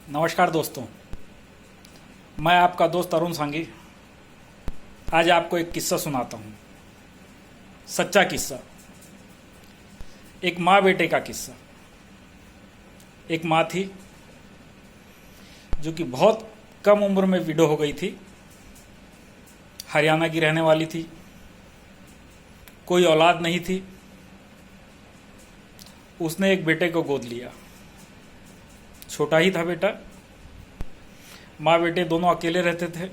नमस्कार दोस्तों, मैं आपका दोस्त अरुण सांगी आज आपको एक किस्सा सुनाता हूँ। सच्चा किस्सा, एक माँ बेटे का किस्सा। एक माँ थी जो कि बहुत कम उम्र में विडो हो गई थी। हरियाणा की रहने वाली थी, कोई औलाद नहीं थी। उसने एक बेटे को गोद लिया। छोटा ही था बेटा। माँ बेटे दोनों अकेले रहते थे।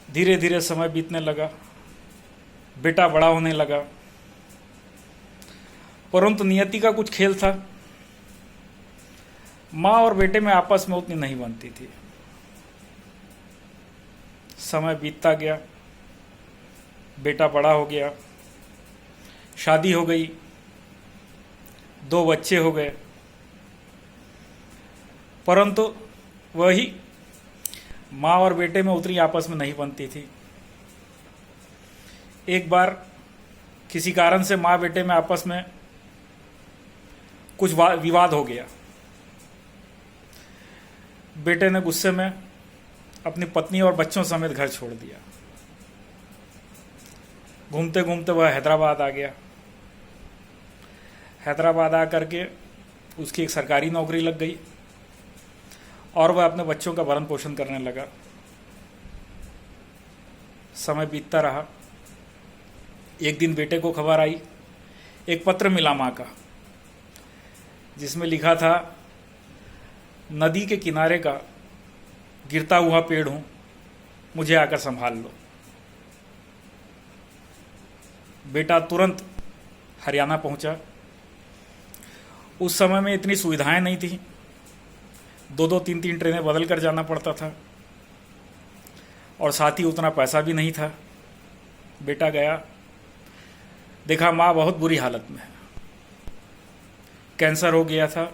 धीरे धीरे समय बीतने लगा, बेटा बड़ा होने लगा, परंतु नियति का कुछ खेल था। माँ और बेटे में आपस में उतनी नहीं बनती थी। समय बीतता गया, बेटा बड़ा हो गया, शादी हो गई, 2 बच्चे हो गए, परंतु वही माँ और बेटे में उतनी आपस में नहीं बनती थी। एक बार किसी कारण से माँ बेटे में आपस में कुछ विवाद हो गया। बेटे ने गुस्से में अपनी पत्नी और बच्चों समेत घर छोड़ दिया। घूमते घूमते वह हैदराबाद आ गया। हैदराबाद आ करके उसकी एक सरकारी नौकरी लग गई और वह अपने बच्चों का भरण पोषण करने लगा। समय बीतता रहा। एक दिन बेटे को खबर आई, एक पत्र मिला माँ का, जिसमें लिखा था, नदी के किनारे का गिरता हुआ पेड़ हूं, मुझे आकर संभाल लो। बेटा तुरंत हरियाणा पहुंचा। उस समय में इतनी सुविधाएं नहीं थी, 2-2 3-3 ट्रेनें बदल कर जाना पड़ता था और साथ ही उतना पैसा भी नहीं था। बेटा गया, देखा माँ बहुत बुरी हालत में है। कैंसर हो गया था,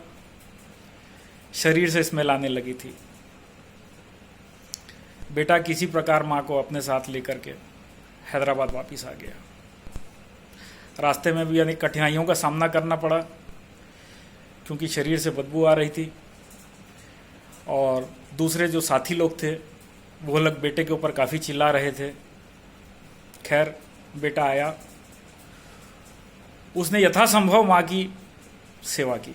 शरीर से स्मेल आने लगी थी। बेटा किसी प्रकार माँ को अपने साथ लेकर के हैदराबाद वापस आ गया। रास्ते में भी अनेक कठिनाइयों का सामना करना पड़ा, क्योंकि शरीर से बदबू आ रही थी और दूसरे जो साथी लोग थे वो लोग बेटे के ऊपर काफ़ी चिल्ला रहे थे। खैर बेटा आया, उसने यथासंभव माँ की सेवा की।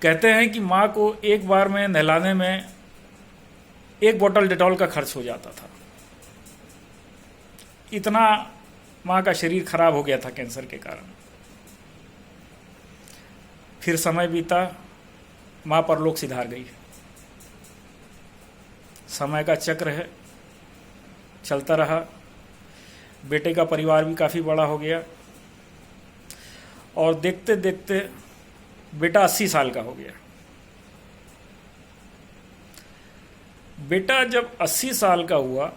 कहते हैं कि माँ को एक बार में नहलाने में 1 बोतल डेटॉल का खर्च हो जाता था। इतना माँ का शरीर खराब हो गया था कैंसर के कारण। फिर समय बीता, माँ परलोक सिधार गई। समय का चक्र है, चलता रहा। बेटे का परिवार भी काफ़ी बड़ा हो गया और देखते देखते बेटा 80 साल का हो गया। बेटा जब 80 साल का हुआ,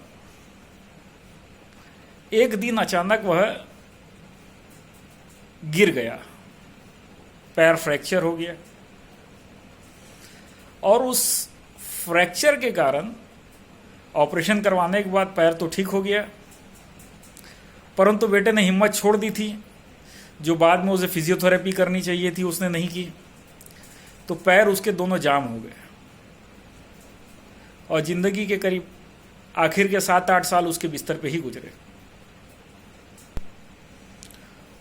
एक दिन अचानक वह गिर गया, पैर फ्रैक्चर हो गया और उस फ्रैक्चर के कारण ऑपरेशन करवाने के बाद पैर तो ठीक हो गया, परंतु बेटे ने हिम्मत छोड़ दी थी। जो बाद में उसे फिजियोथेरेपी करनी चाहिए थी उसने नहीं की, तो पैर उसके दोनों जाम हो गए और जिंदगी के करीब आखिर के 7-8 साल उसके बिस्तर पे ही गुजरे।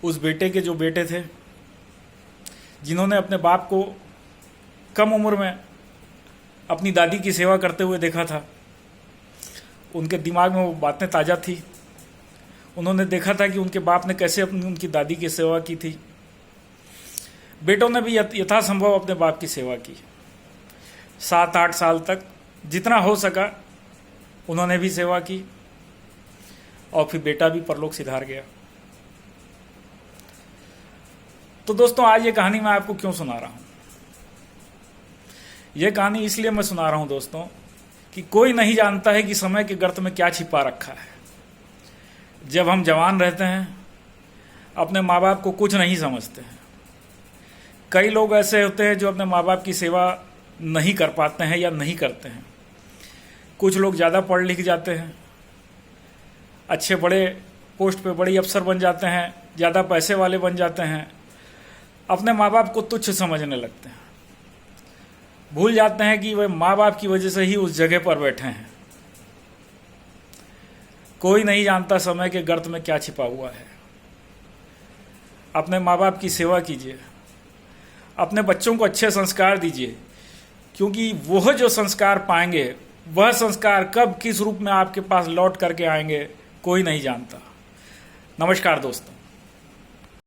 उस बेटे के जो बेटे थे, जिन्होंने अपने बाप को कम उम्र में अपनी दादी की सेवा करते हुए देखा था, उनके दिमाग में वो बातें ताज़ा थी। उन्होंने देखा था कि उनके बाप ने कैसे उनकी दादी की सेवा की थी। बेटों ने भी यथासंभव अपने बाप की सेवा की। 7-8 साल तक जितना हो सका उन्होंने भी सेवा की और फिर बेटा भी परलोक सिधार गया। तो दोस्तों, आज ये कहानी मैं आपको क्यों सुना रहा हूँ? ये कहानी इसलिए मैं सुना रहा हूँ दोस्तों कि कोई नहीं जानता है कि समय के गर्त में क्या छिपा रखा है। जब हम जवान रहते हैं, अपने माँ बाप को कुछ नहीं समझते हैं। कई लोग ऐसे होते हैं जो अपने माँ बाप की सेवा नहीं कर पाते हैं या नहीं करते हैं। कुछ लोग ज़्यादा पढ़ लिख जाते हैं, अच्छे बड़े पोस्ट पे बड़ी अफसर बन जाते हैं, ज़्यादा पैसे वाले बन जाते हैं, अपने माँ बाप को तुच्छ समझने लगते हैं, भूल जाते हैं कि वे माँ बाप की वजह से ही उस जगह पर बैठे हैं। कोई नहीं जानता समय के गर्त में क्या छिपा हुआ है। अपने माँ बाप की सेवा कीजिए, अपने बच्चों को अच्छे संस्कार दीजिए, क्योंकि वह जो संस्कार पाएंगे, वह संस्कार कब किस रूप में आपके पास लौट करके आएंगे कोई नहीं जानता। नमस्कार दोस्तों।